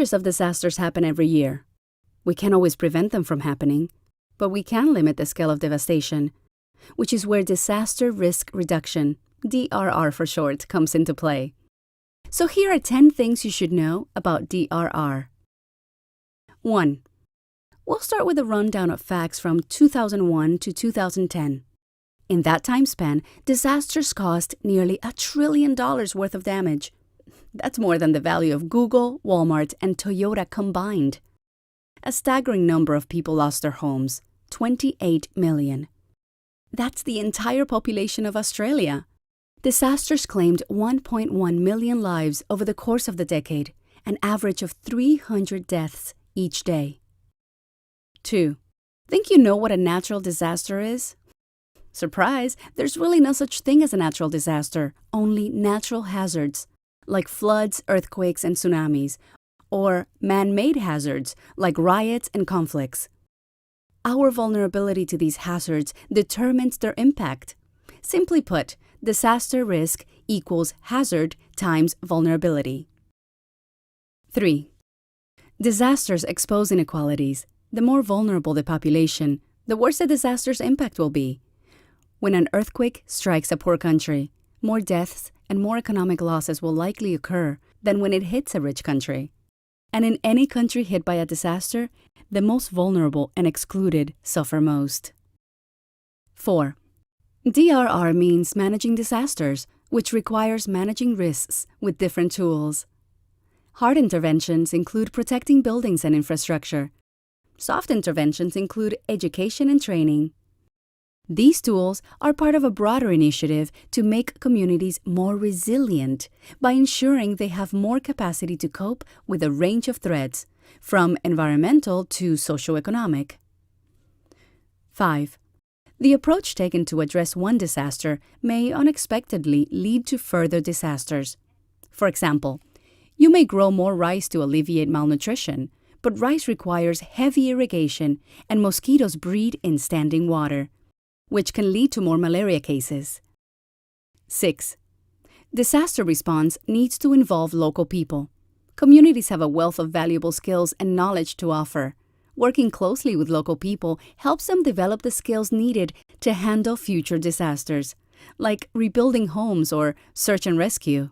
Hundreds of disasters happen every year. We can't always prevent them from happening, but we can limit the scale of devastation, which is where disaster risk reduction, DRR for short, comes into play. So here are 10 things you should know about DRR. 1. We'll start with a rundown of facts from 2001 to 2010. In that time span, disasters caused nearly $1 trillion worth of damage. That's more than the value of Google, Walmart, and Toyota combined. A staggering number of people lost their homes, 28 million. That's the entire population of Australia. Disasters claimed 1.1 million lives over the course of the decade, an average of 300 deaths each day. 2. Think you know what a natural disaster is? Surprise, there's really no such thing as a natural disaster, only natural hazards, like floods, earthquakes, and tsunamis, or man-made hazards, like riots and conflicts. Our vulnerability to these hazards determines their impact. Simply put, disaster risk equals hazard times vulnerability. 3. Disasters expose inequalities. The more vulnerable the population, the worse the disaster's impact will be. When an earthquake strikes a poor country, more deaths and more economic losses will likely occur than when it hits a rich country. And in any country hit by a disaster, the most vulnerable and excluded suffer most. 4. DRR means managing disasters, which requires managing risks with different tools. Hard interventions include protecting buildings and infrastructure. Soft interventions include education and training. These tools are part of a broader initiative to make communities more resilient by ensuring they have more capacity to cope with a range of threats, from environmental to socioeconomic. 5. The approach taken to address one disaster may unexpectedly lead to further disasters. For example, you may grow more rice to alleviate malnutrition, but rice requires heavy irrigation and mosquitoes breed in standing water, which can lead to more malaria cases. 6. Disaster response needs to involve local people. Communities have a wealth of valuable skills and knowledge to offer. Working closely with local people helps them develop the skills needed to handle future disasters, like rebuilding homes or search and rescue.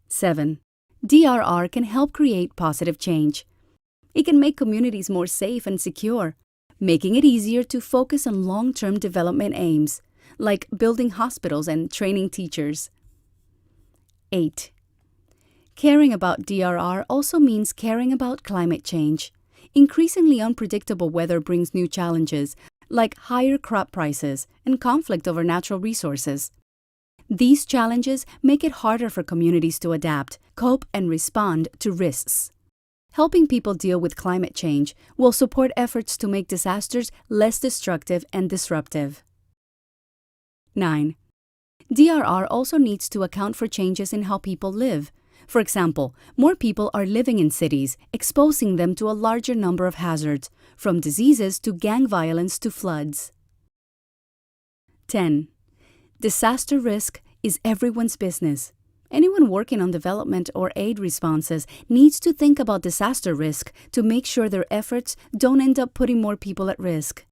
7. DRR can help create positive change. It can make communities more safe and secure, making it easier to focus on long-term development aims, like building hospitals and training teachers. 8. Caring about DRR also means caring about climate change. Increasingly unpredictable weather brings new challenges, like higher crop prices and conflict over natural resources. These challenges make it harder for communities to adapt, cope, and respond to risks. Helping people deal with climate change will support efforts to make disasters less destructive and disruptive. 9. DRR also needs to account for changes in how people live. For example, more people are living in cities, exposing them to a larger number of hazards, from diseases to gang violence to floods. 10. Disaster risk is everyone's business. Anyone working on development or aid responses needs to think about disaster risk to make sure their efforts don't end up putting more people at risk.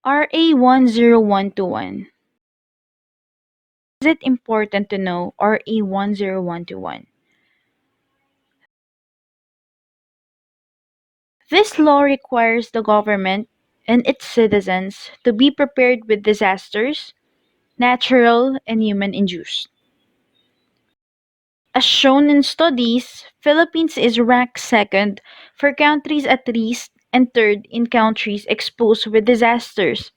RA 10121. Is it important to know RA 10121? This law requires the government and its citizens to be prepared with disasters, natural and human-induced. As shown in studies, Philippines is ranked second for countries at risk and third in countries exposed with disasters.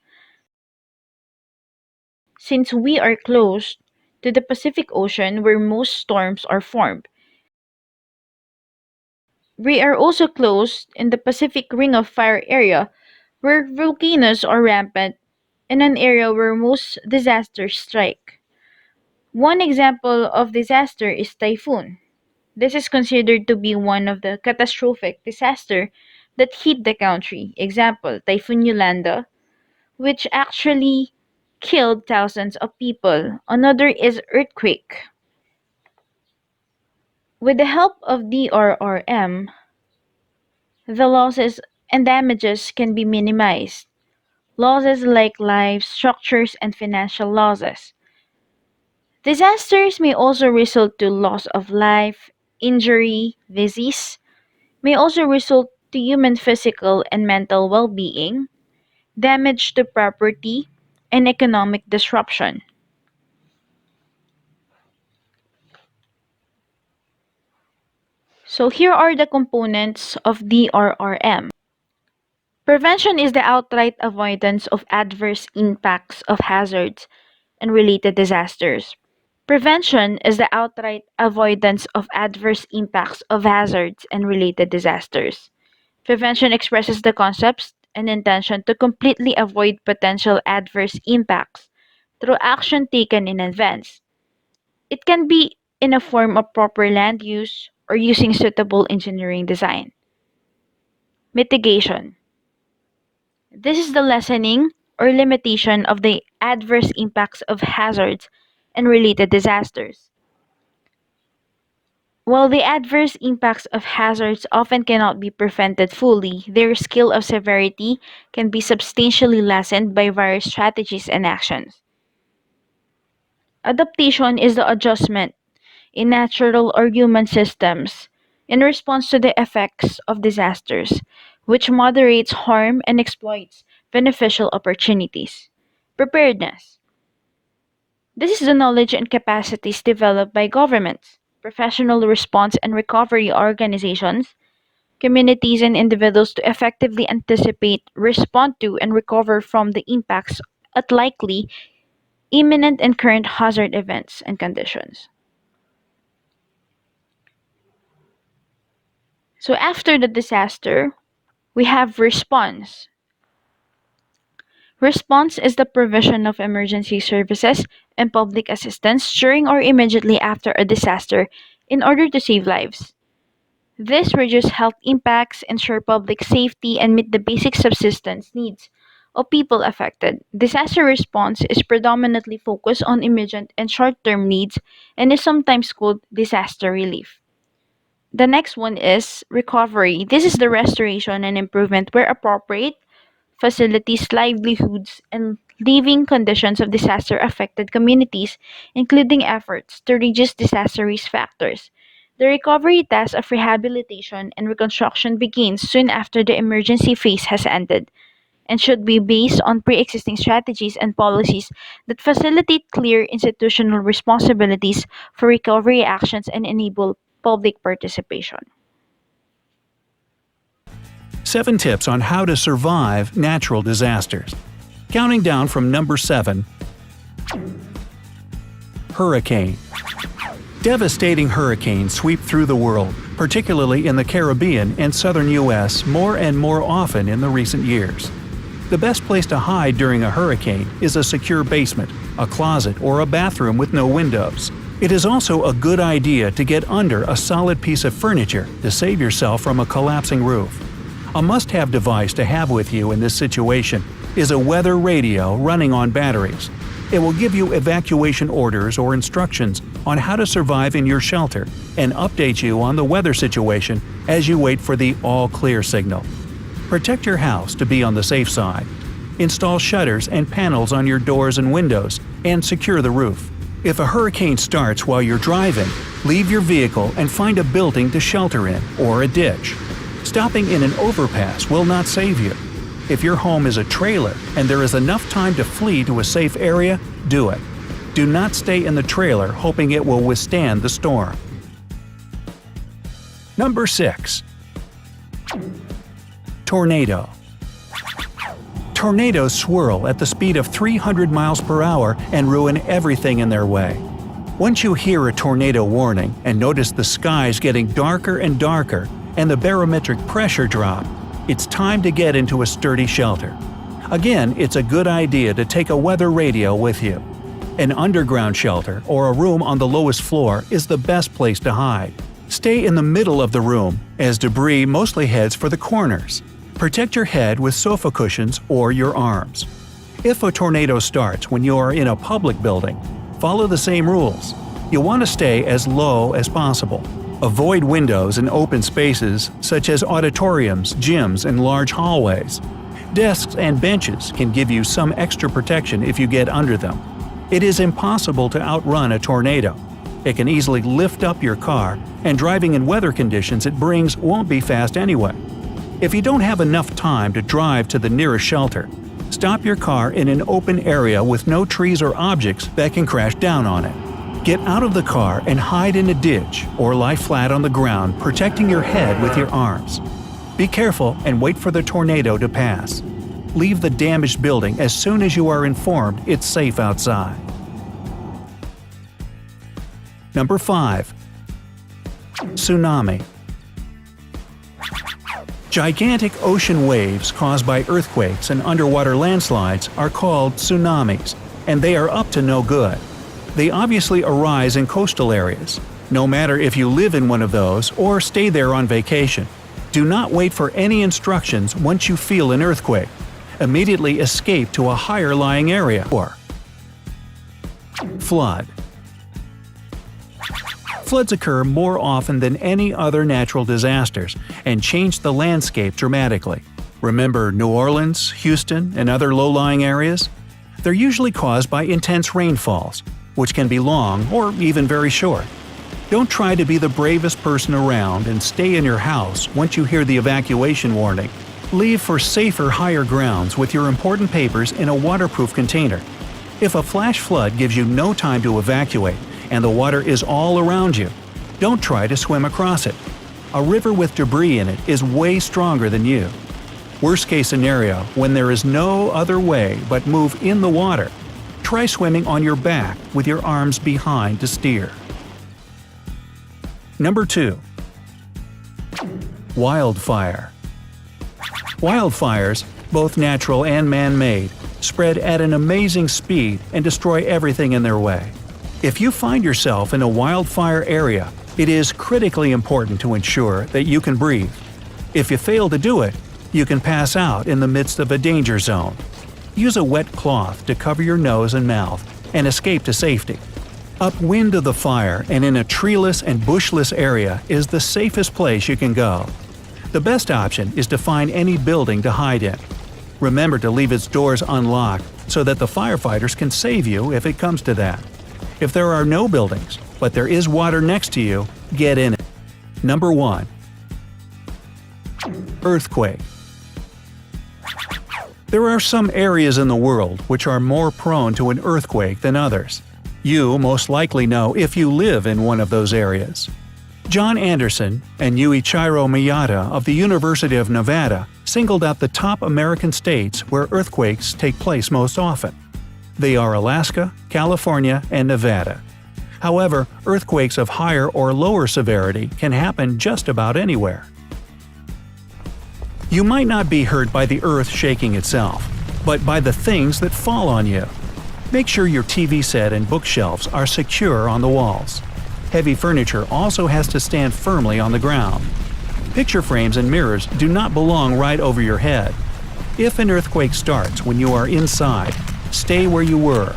Since we are close to the Pacific Ocean where most storms are formed, we are also close in the Pacific Ring of Fire area where volcanoes are rampant and an area where most disasters strike. One example of disaster is typhoon. This is considered to be one of the catastrophic disaster that hit the country. Example, Typhoon Yolanda, which actually killed thousands of people. Another is earthquake. With the help of DRRM, the losses and damages can be minimized. Losses like life, structures, and financial losses. Disasters may also result to loss of life, injury, disease, may also result to human physical and mental well-being, damage to property, and economic disruption. So here are the components of DRRM. Prevention is the outright avoidance of adverse impacts of hazards and related disasters. Prevention is the outright avoidance of adverse impacts of hazards and related disasters. Prevention expresses the concepts and intention to completely avoid potential adverse impacts through action taken in advance. It can be in a form of proper land use or using suitable engineering design. Mitigation. This is the lessening or limitation of the adverse impacts of hazards and related disasters. While the adverse impacts of hazards often cannot be prevented fully, their scale of severity can be substantially lessened by various strategies and actions. Adaptation is the adjustment in natural or human systems in response to the effects of disasters, which moderates harm and exploits beneficial opportunities. Preparedness. This is the knowledge and capacities developed by governments, professional response and recovery organizations, communities, and individuals to effectively anticipate, respond to, and recover from the impacts at likely, imminent, and current hazard events and conditions. So, after the disaster, we have response. Response is the provision of emergency services and public assistance during or immediately after a disaster in order to save lives. This reduces health impacts, ensure public safety, and meet the basic subsistence needs of people affected. Disaster response is predominantly focused on immediate and short-term needs and is sometimes called disaster relief. The next one is recovery. This is the restoration and improvement where appropriate facilities, livelihoods, and living conditions of disaster affected communities, including efforts to reduce disaster risk factors. The recovery task of rehabilitation and reconstruction begins soon after the emergency phase has ended and should be based on pre existing strategies and policies that facilitate clear institutional responsibilities for recovery actions and enable public participation. 7 tips on how to survive natural disasters. Counting down from number 7. Hurricane. Devastating hurricanes sweep through the world, particularly in the Caribbean and southern U.S. more and more often in the recent years. The best place to hide during a hurricane is a secure basement, a closet, or a bathroom with no windows. It is also a good idea to get under a solid piece of furniture to save yourself from a collapsing roof. A must-have device to have with you in this situation is a weather radio running on batteries. It will give you evacuation orders or instructions on how to survive in your shelter and update you on the weather situation as you wait for the all-clear signal. Protect your house to be on the safe side. Install shutters and panels on your doors and windows and secure the roof. If a hurricane starts while you're driving, leave your vehicle and find a building to shelter in or a ditch. Stopping in an overpass will not save you. If your home is a trailer and there is enough time to flee to a safe area, do it. Do not stay in the trailer hoping it will withstand the storm. Number 6. Tornado. Tornadoes swirl at the speed of 300 miles per hour and ruin everything in their way. Once you hear a tornado warning and notice the skies getting darker and darker and the barometric pressure drop, it's time to get into a sturdy shelter. Again, it's a good idea to take a weather radio with you. An underground shelter or a room on the lowest floor is the best place to hide. Stay in the middle of the room, as debris mostly heads for the corners. Protect your head with sofa cushions or your arms. If a tornado starts when you are in a public building, follow the same rules. You want to stay as low as possible. Avoid windows in open spaces such as auditoriums, gyms, and large hallways. Desks and benches can give you some extra protection if you get under them. It is impossible to outrun a tornado. It can easily lift up your car, and driving in weather conditions it brings won't be fast anyway. If you don't have enough time to drive to the nearest shelter, stop your car in an open area with no trees or objects that can crash down on it. Get out of the car and hide in a ditch or lie flat on the ground, protecting your head with your arms. Be careful and wait for the tornado to pass. Leave the damaged building as soon as you are informed it's safe outside. Number 5. Tsunami. Gigantic ocean waves caused by earthquakes and underwater landslides are called tsunamis, and they are up to no good. They obviously arise in coastal areas. No matter if you live in one of those or stay there on vacation, do not wait for any instructions once you feel an earthquake. Immediately escape to a higher-lying area. Or flood. Floods occur more often than any other natural disasters and change the landscape dramatically. Remember New Orleans, Houston, and other low-lying areas? They're usually caused by intense rainfalls, which can be long or even very short. Don't try to be the bravest person around and stay in your house once you hear the evacuation warning. Leave for safer higher grounds with your important papers in a waterproof container. If a flash flood gives you no time to evacuate and the water is all around you, don't try to swim across it. A river with debris in it is way stronger than you. Worst case scenario, when there is no other way but move in the water, try swimming on your back with your arms behind to steer. Number 2. Wildfire. Wildfires, both natural and man-made, spread at an amazing speed and destroy everything in their way. If you find yourself in a wildfire area, it is critically important to ensure that you can breathe. If you fail to do it, you can pass out in the midst of a danger zone. Use a wet cloth to cover your nose and mouth and escape to safety. Upwind of the fire and in a treeless and bushless area is the safest place you can go. The best option is to find any building to hide in. Remember to leave its doors unlocked so that the firefighters can save you if it comes to that. If there are no buildings, but there is water next to you, get in it. Number 1. Earthquake. There are some areas in the world which are more prone to an earthquake than others. You most likely know if you live in one of those areas. John Anderson and Yuichiro Miyata of the University of Nevada singled out the top American states where earthquakes take place most often. They are Alaska, California, and Nevada. However, earthquakes of higher or lower severity can happen just about anywhere. You might not be hurt by the earth shaking itself, but by the things that fall on you. Make sure your TV set and bookshelves are secure on the walls. Heavy furniture also has to stand firmly on the ground. Picture frames and mirrors do not belong right over your head. If an earthquake starts when you are inside, stay where you were.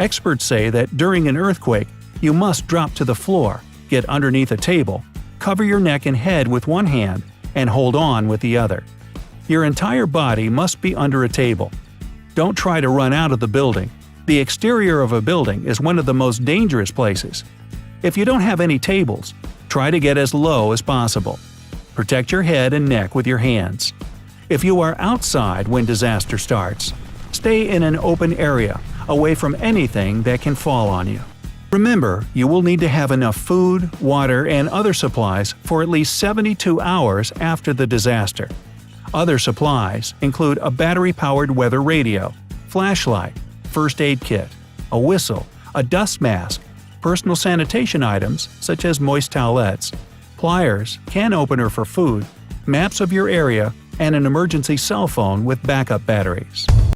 Experts say that during an earthquake, you must drop to the floor, get underneath a table, cover your neck and head with one hand, and hold on with the other. Your entire body must be under a table. Don't try to run out of the building. The exterior of a building is one of the most dangerous places. If you don't have any tables, try to get as low as possible. Protect your head and neck with your hands. If you are outside when disaster starts, stay in an open area, away from anything that can fall on you. Remember, you will need to have enough food, water, and other supplies for at least 72 hours after the disaster. Other supplies include a battery-powered weather radio, flashlight, first aid kit, a whistle, a dust mask, personal sanitation items such as moist towelettes, pliers, can opener for food, maps of your area, and an emergency cell phone with backup batteries.